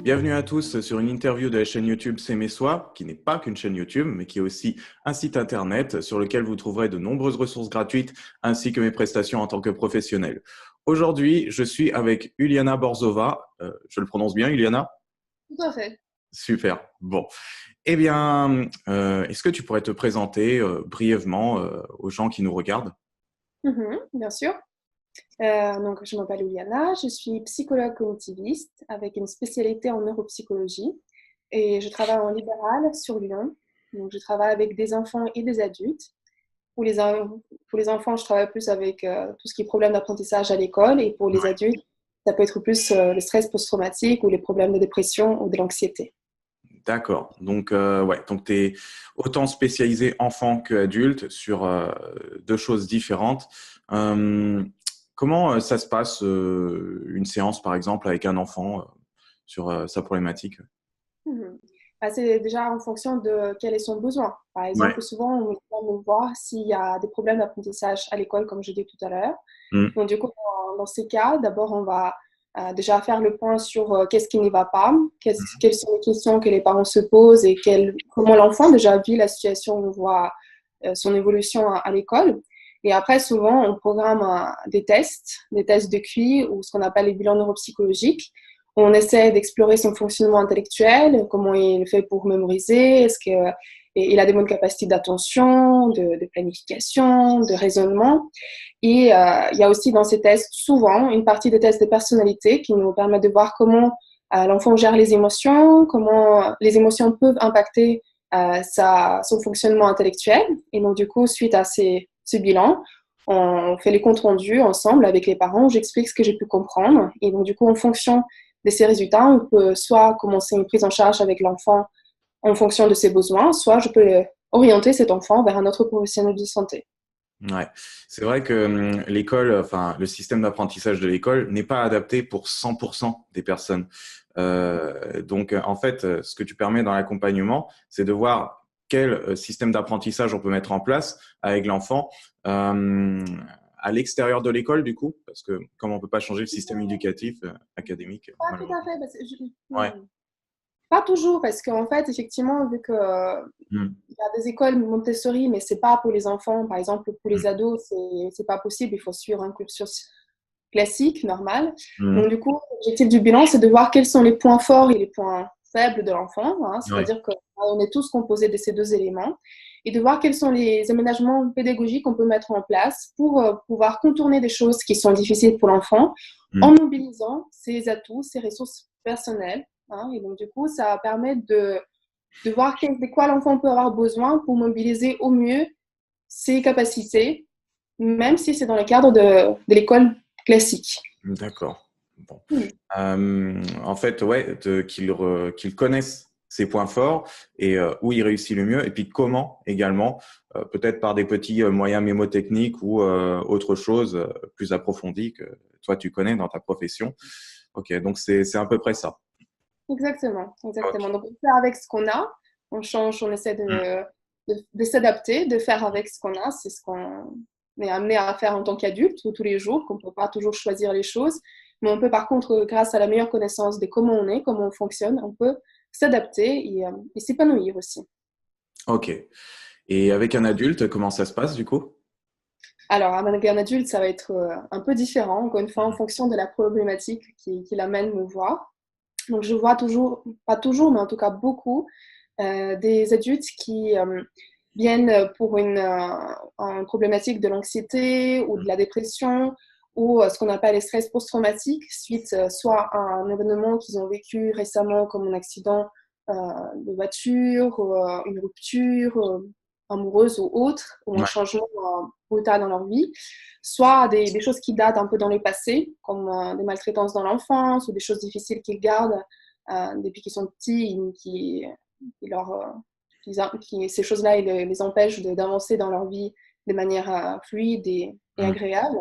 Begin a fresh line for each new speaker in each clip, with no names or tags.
bienvenue à tous sur une interview de la chaîne YouTube C'est mes soins, qui n'est pas qu'une chaîne YouTube, mais qui est aussi un site internet sur lequel vous trouverez de nombreuses ressources gratuites ainsi que mes prestations en tant que professionnel. Aujourd'hui, je suis avec Uliana Borzova. Je le prononce bien, Uliana?
Tout à fait.
Super. Bon. Eh bien, est-ce que tu pourrais te présenter brièvement aux gens qui nous regardent?
Bien sûr. Donc, je m'appelle Uliana, je suis psychologue cognitiviste avec une spécialité en neuropsychologie et je travaille en libéral sur Lyon. Donc, je travaille avec des enfants et des adultes. Pour les enfants, je travaille plus avec tout ce qui est problème d'apprentissage à l'école et pour les adultes, ça peut être plus le stress post-traumatique ou les problèmes de dépression ou de l'anxiété.
D'accord. Donc, donc tu es autant spécialisé enfant qu'adulte sur deux choses différentes. Euh, Comment ça se passe, une séance, par exemple, avec un enfant sur sa problématique?
Mhm. C'est déjà en fonction de quel est son besoin. Par
Ouais.
exemple, souvent, on vient me voir s'il y a des problèmes d'apprentissage à l'école, comme je dis tout à l'heure.
Mm.
Donc, du coup, dans ces cas, d'abord, on va déjà faire le point sur qu'est-ce qui ne va pas, quelles sont les questions que les parents se posent et comment l'enfant déjà vit la situation, on voit son évolution à l'école. Et après, souvent, on programme des tests de QI ou ce qu'on appelle les bilans neuropsychologiques. On essaie d'explorer son fonctionnement intellectuel, comment il fait pour mémoriser, est-ce qu'il a des bonnes capacités d'attention, de planification, de raisonnement. Et il y a aussi dans ces tests, souvent, une partie des tests de personnalité qui nous permet de voir comment l'enfant gère les émotions, comment les émotions peuvent impacter son fonctionnement intellectuel. Et donc, du coup, suite à ce bilan, on fait les comptes rendus ensemble avec les parents, où j'explique ce que j'ai pu comprendre. Et donc, du coup, en fonction de ces résultats, on peut soit commencer une prise en charge avec l'enfant en fonction de ses besoins, soit je peux orienter cet enfant vers un autre professionnel de santé.
Ouais, c'est vrai que l'école, enfin le système d'apprentissage de l'école n'est pas adapté pour 100% des personnes. Donc en fait, ce que tu permets dans l'accompagnement, c'est de voir quel système d'apprentissage on peut mettre en place avec l'enfant euh, à l'extérieur de l'école du coup, parce que comme on peut pas changer le système éducatif académique,
Pas tout à
malheureusement.
fait,
Ouais.
pas toujours, parce qu'en fait, effectivement, vu que
Mm.
il y a des écoles Montessori, mais c'est pas pour les enfants, par exemple, pour les ados, c'est pas possible, il faut suivre un cursus classique, normal.
Mm.
Donc, du coup, l'objectif du bilan, c'est de voir quels sont les points forts et les points faibles de l'enfant, hein,
Ouais.
c'est-à-dire qu'on est tous composés de ces deux éléments, et de voir quels sont les aménagements pédagogiques qu'on peut mettre en place pour pouvoir contourner des choses qui sont difficiles pour l'enfant en
Mm.
mobilisant ses atouts, ses ressources personnelles. Hein, et donc, du coup, ça permet de voir de quoi l'enfant peut avoir besoin pour mobiliser au mieux ses capacités, même si c'est dans le cadre de l'école classique.
D'accord. Bon.
Hmm.
En fait, ouais, qu'ils connaissent ses points forts et où il réussit le mieux, et puis comment également, peut-être par des petits moyens mémotechniques ou autre chose plus approfondi que toi tu connais dans ta profession. Ok, donc c'est à peu près ça.
Exactement,
Ok.
exactement. Donc, on fait avec ce qu'on a, on change, on essaie
Mm.
de s'adapter, de faire avec ce qu'on a. C'est ce qu'on est amené à faire en tant qu'adulte tous les jours, qu'on ne peut pas toujours choisir les choses. Mais on peut par contre, grâce à la meilleure connaissance de comment on est, comment on fonctionne, on peut s'adapter et s'épanouir aussi.
Ok. Et avec un adulte, comment ça se passe du coup?
Alors, avec un adulte, ça va être un peu différent, encore une fois, en fonction de la problématique qui l'amène me voir. Donc, je vois toujours, pas toujours, mais en tout cas beaucoup, des adultes qui viennent pour une problématique de l'anxiété ou de la dépression ou ce qu'on appelle les stress post-traumatiques suite soit à un événement qu'ils ont vécu récemment comme un accident de voiture, ou, une rupture amoureuse ou autre, ou un
Ouais.
changement brutal dans leur vie, soit des choses qui datent un peu dans le passé, comme des maltraitances dans l'enfance ou des choses difficiles qu'ils gardent depuis qu'ils sont petits, qui leur, ces choses-là les empêchent d'avancer dans leur vie de manière fluide et
Mm.
agréable.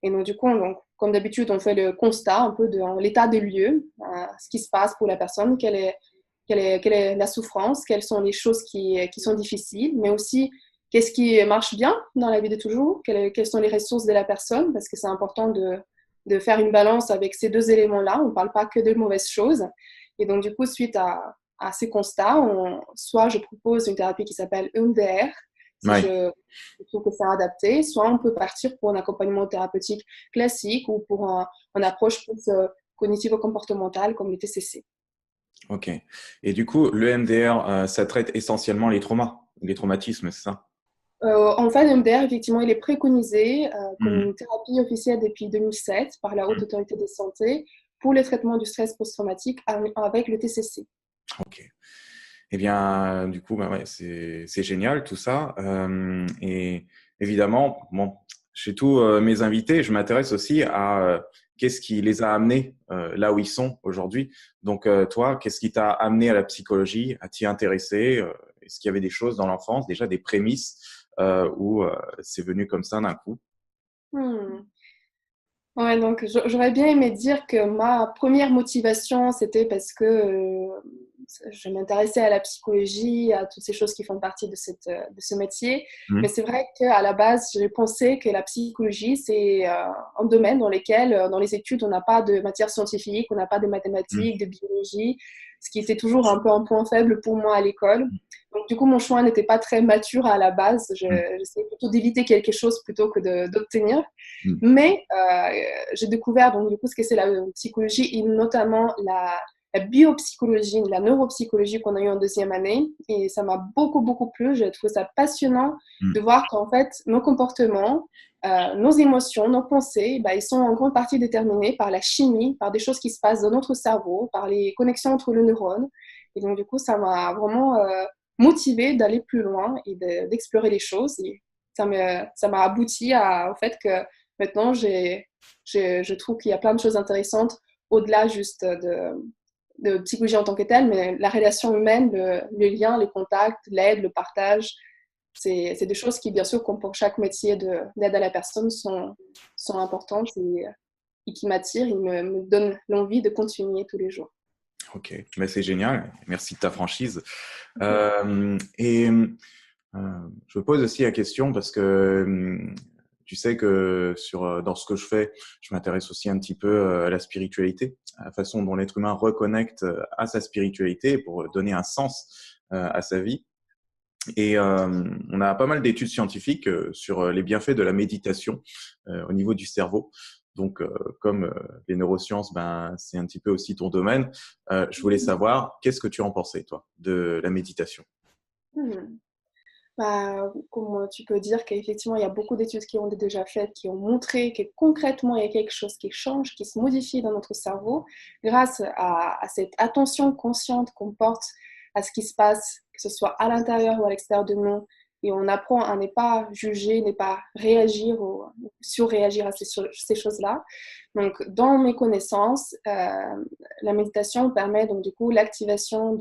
Et donc, du coup, comme d'habitude, on fait le constat un peu de l'état des lieux, ce qui se passe pour la personne, quelle est la souffrance, quelles sont les choses qui sont difficiles, mais aussi qu'est-ce qui marche bien dans la vie de toujours, quelles sont les ressources de la personne, parce que c'est important de faire une balance avec ces deux éléments-là. On ne parle pas que de mauvaises choses. Et donc, du coup, suite à ces constats, soit je propose une thérapie qui s'appelle EMDR, si
Ouais.
je trouve que c'est adapté, soit on peut partir pour un accompagnement thérapeutique classique ou pour une approche plus cognitivo-comportementale comme les TCC.
Ok. Et du coup, le MDR, ça traite essentiellement les traumatismes, c'est ça?
En fait, l'EMDR, effectivement, il est préconisé comme
Hmm.
une thérapie officielle depuis 2007 par la Haute Autorité de Santé pour le traitement du stress post-traumatique avec le TCC.
Ok. Eh bien, du coup, bah ouais, c'est génial tout ça. Et évidemment, bon, chez tous mes invités, je m'intéresse aussi à qu'est-ce qui les a amenés là où ils sont aujourd'hui. Donc, toi, qu'est-ce qui t'a amené à la psychologie, à t'y intéresser? Est-ce qu'il y avait des choses dans l'enfance, déjà des prémices, ou c'est venu comme ça d'un coup?
Hmm. Ouais, donc j'aurais bien aimé dire que ma première motivation, c'était parce que je m'intéressais à la psychologie, à toutes ces choses qui font partie de ce métier. Mais
Hmm.
c'est vrai qu'à la base, j'ai pensé que la psychologie, c'est un domaine dans lequel, dans les études, on n'a pas de matière scientifique, on n'a pas de
Hmm.
mathématiques, de biologie, ce qui était toujours un peu un point faible pour moi à l'école. Donc, du coup, mon choix n'était pas très mature à la base.
Hmm.
J'essayais plutôt d'éviter quelque chose plutôt que d'obtenir.
Hmm.
Mais j'ai découvert donc du coup ce que c'est la psychologie et notamment la biopsychologie, la neuropsychologie qu'on a eu en deuxième année. Et ça m'a beaucoup plu. J'ai trouvé ça passionnant
Hmm.
de voir qu'en fait, nos comportements, nos émotions, nos pensées, bah, ils sont en grande partie déterminés par la chimie, par des choses qui se passent dans notre cerveau, par les connexions entre les neurones. Et donc, du coup, ça m'a vraiment motivée d'aller plus loin et d'explorer les choses. Et ça m'a abouti au fait que maintenant, je trouve qu'il y a plein de choses intéressantes au-delà juste de psychologie en tant que telle, mais la relation humaine, le lien, les contacts, l'aide, le partage, c'est des choses qui, bien sûr, comme pour chaque métier d'aide à la personne, sont importantes et qui m'attirent et me donnent l'envie de continuer tous les jours.
Ok, mais c'est génial. Merci de ta franchise.
Mhm.
Et je me pose aussi la question parce que tu sais que dans ce que je fais, je m'intéresse aussi un petit peu à la spiritualité, à la façon dont l'être humain reconnecte à sa spiritualité pour donner un sens à sa vie. Et on a pas mal d'études scientifiques sur les bienfaits de la méditation au niveau du cerveau. Donc, comme les neurosciences, ben, c'est un petit peu aussi ton domaine, je voulais savoir, qu'est-ce que tu en pensais, toi, de la méditation?
Mhm. Bah, comme tu peux dire qu'effectivement, il y a beaucoup d'études qui ont été déjà faites, qui ont montré que concrètement, il y a quelque chose qui change, qui se modifie dans notre cerveau grâce à cette attention consciente qu'on porte à ce qui se passe, que ce soit à l'intérieur ou à l'extérieur de nous. Et on apprend à ne pas juger, ne pas réagir ou surréagir à ces choses-là. Donc, dans mes connaissances, la méditation permet donc du coup l'activation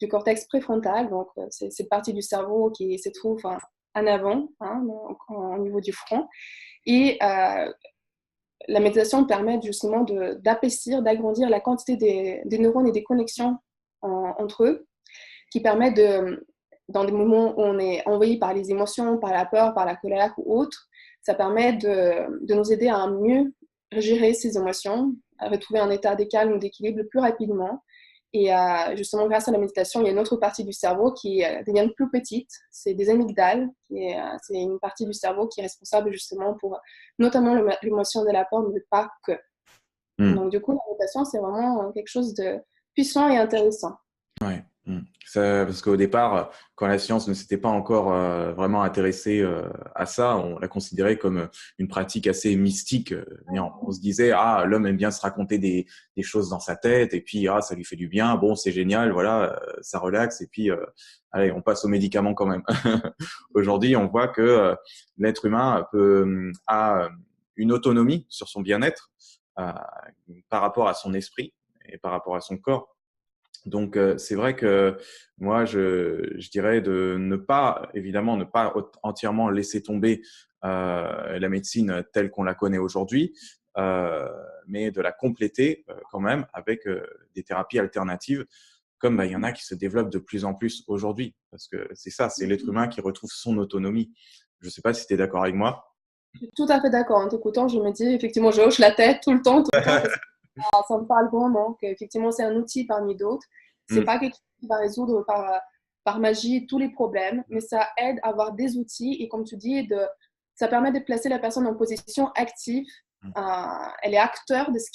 du cortex préfrontal, donc c'est cette partie du cerveau qui se trouve en avant, hein, donc, au niveau du front. Et la méditation permet justement d'apaisir, d'agrandir la quantité des neurones et des connexions entre eux, qui permet dans des moments où on est envahi par les émotions, par la peur, par la colère ou autre, ça permet de nous aider à mieux gérer ces émotions, à retrouver un état de calme ou d'équilibre plus rapidement. Et justement, grâce à la méditation, il y a une autre partie du cerveau qui devient plus petite, c'est des amygdales, c'est une partie du cerveau qui est responsable justement pour notamment l'émotion de la peur, mais pas que.
Hmm.
Donc du coup, la méditation, c'est vraiment quelque chose de puissant et intéressant.
Ouais. Parce qu'au départ, quand la science ne s'était pas encore vraiment intéressée à ça, on la considérait comme une pratique assez mystique. Et on se disait, ah, l'homme aime bien se raconter des choses dans sa tête, et puis ah, ça lui fait du bien. Bon, c'est génial, voilà, ça relaxe, et puis allez, on passe aux médicaments quand même. Aujourd'hui, on voit que l'être humain a une autonomie sur son bien-être euh, par rapport à son esprit et par rapport à son corps. Donc, c'est vrai que moi, je dirais de ne pas, évidemment, ne pas entièrement laisser tomber la médecine telle qu'on la connaît aujourd'hui, mais de la compléter quand même avec des thérapies alternatives, comme bah, il y en a qui se développent de plus en plus aujourd'hui. Parce que c'est ça, c'est l'être humain qui retrouve son autonomie. Je ne sais pas si tu es d'accord avec moi.
Je suis tout à fait d'accord. En t'écoutant, je me dis, effectivement, je hoche la tête tout le temps, Ça me parle vraiment, qu'effectivement, c'est un outil parmi d'autres. C'est
Mm.
pas quelque chose qui va résoudre par magie tous les problèmes, mais ça aide à avoir des outils et, comme tu dis, ça permet de placer la personne en position active. Elle est acteur de ce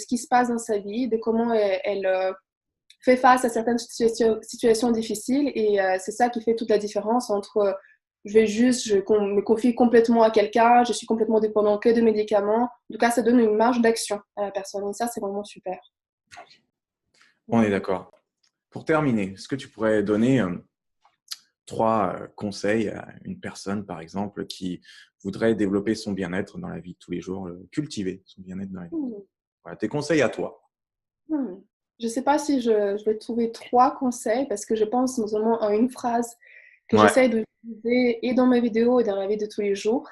qui se passe dans sa vie, de comment elle fait face à certaines situations difficiles. Et c'est ça qui fait toute la différence entre me confie complètement à quelqu'un, je suis complètement dépendant que de médicaments. En tout cas, ça donne une marge d'action à la personne. Et ça, c'est vraiment super.
On est d'accord. Pour terminer, est-ce que tu pourrais donner 3 conseils à une personne, par exemple, qui voudrait développer son bien-être dans la vie de tous les jours, cultiver son bien-être dans la vie? Voilà, tes conseils à toi.
Je ne sais pas si je vais trouver 3 conseils parce que je pense notamment à une phrase que
Ouais.
j'essaie d'utiliser et dans mes vidéos et dans la vie de tous les jours,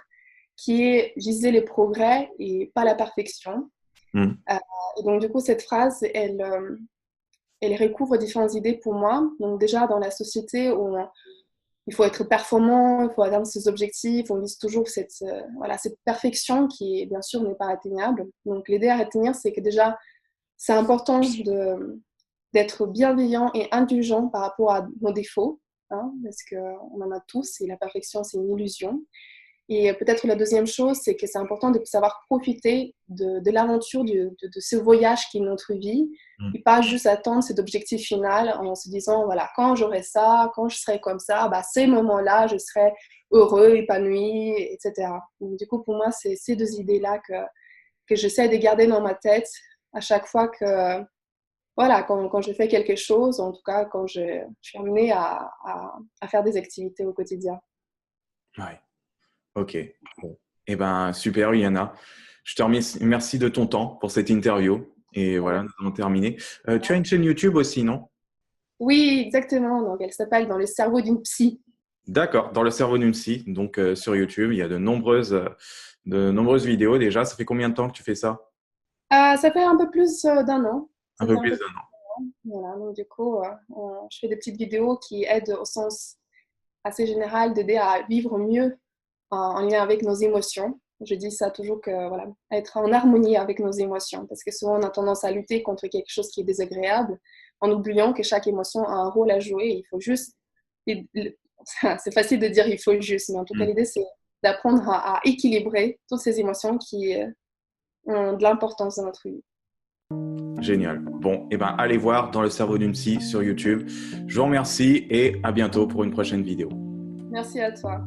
qui est « viser les progrès et pas la perfection ». Et donc, du coup, cette phrase, elle recouvre différentes idées pour moi. Donc, déjà, dans la société où il faut être performant, il faut atteindre ses objectifs, on vise toujours cette perfection qui, bien sûr, n'est pas atteignable. Donc, l'idée à retenir, c'est que déjà, c'est important d'être bienveillant et indulgent par rapport à nos défauts, hein, parce qu'on en a tous et la perfection, c'est une illusion. Et peut-être la deuxième chose, c'est que c'est important de savoir profiter de l'aventure, de ce voyage qui est notre vie, et pas juste attendre cet objectif final en se disant, voilà, quand j'aurai ça, quand je serai comme ça, bah, ces moments-là, je serai heureux, épanoui, etc. Donc, du coup, pour moi, c'est ces 2 idées-là que j'essaie de garder dans ma tête à chaque fois que, voilà, quand je fais quelque chose, en tout cas, quand je suis amenée à faire des activités au quotidien.
Ouais. Ok. Bon. Eh ben, super, Yana. Je te remercie de ton temps pour cette interview. Et voilà, nous avons terminé. Tu as une chaîne YouTube aussi, non?
Oui, exactement. Donc, elle s'appelle Dans le cerveau d'une psy.
D'accord, dans le cerveau d'une psy. Donc, sur YouTube, il y a de nombreuses vidéos déjà. Ça fait combien de temps que tu fais ça?
Ça fait un peu plus d'un an.
Un
Ça fait
peu
un
plus
peu
d'un
plus
an.
d'un an. Voilà, donc du coup, je fais des petites vidéos qui aident au sens assez général d'aider à vivre mieux en lien avec nos émotions. Je dis ça toujours que, voilà, être en harmonie avec nos émotions, parce que souvent on a tendance à lutter contre quelque chose qui est désagréable, en oubliant que chaque émotion a un rôle à jouer. Il faut juste, c'est facile de dire il faut juste, mais en tout cas l'idée c'est d'apprendre à équilibrer toutes ces émotions qui ont de l'importance dans notre vie.
Génial. Bon, eh ben, allez voir dans le cerveau d'une psy sur YouTube. Je vous remercie et à bientôt pour une prochaine vidéo.
Merci à toi.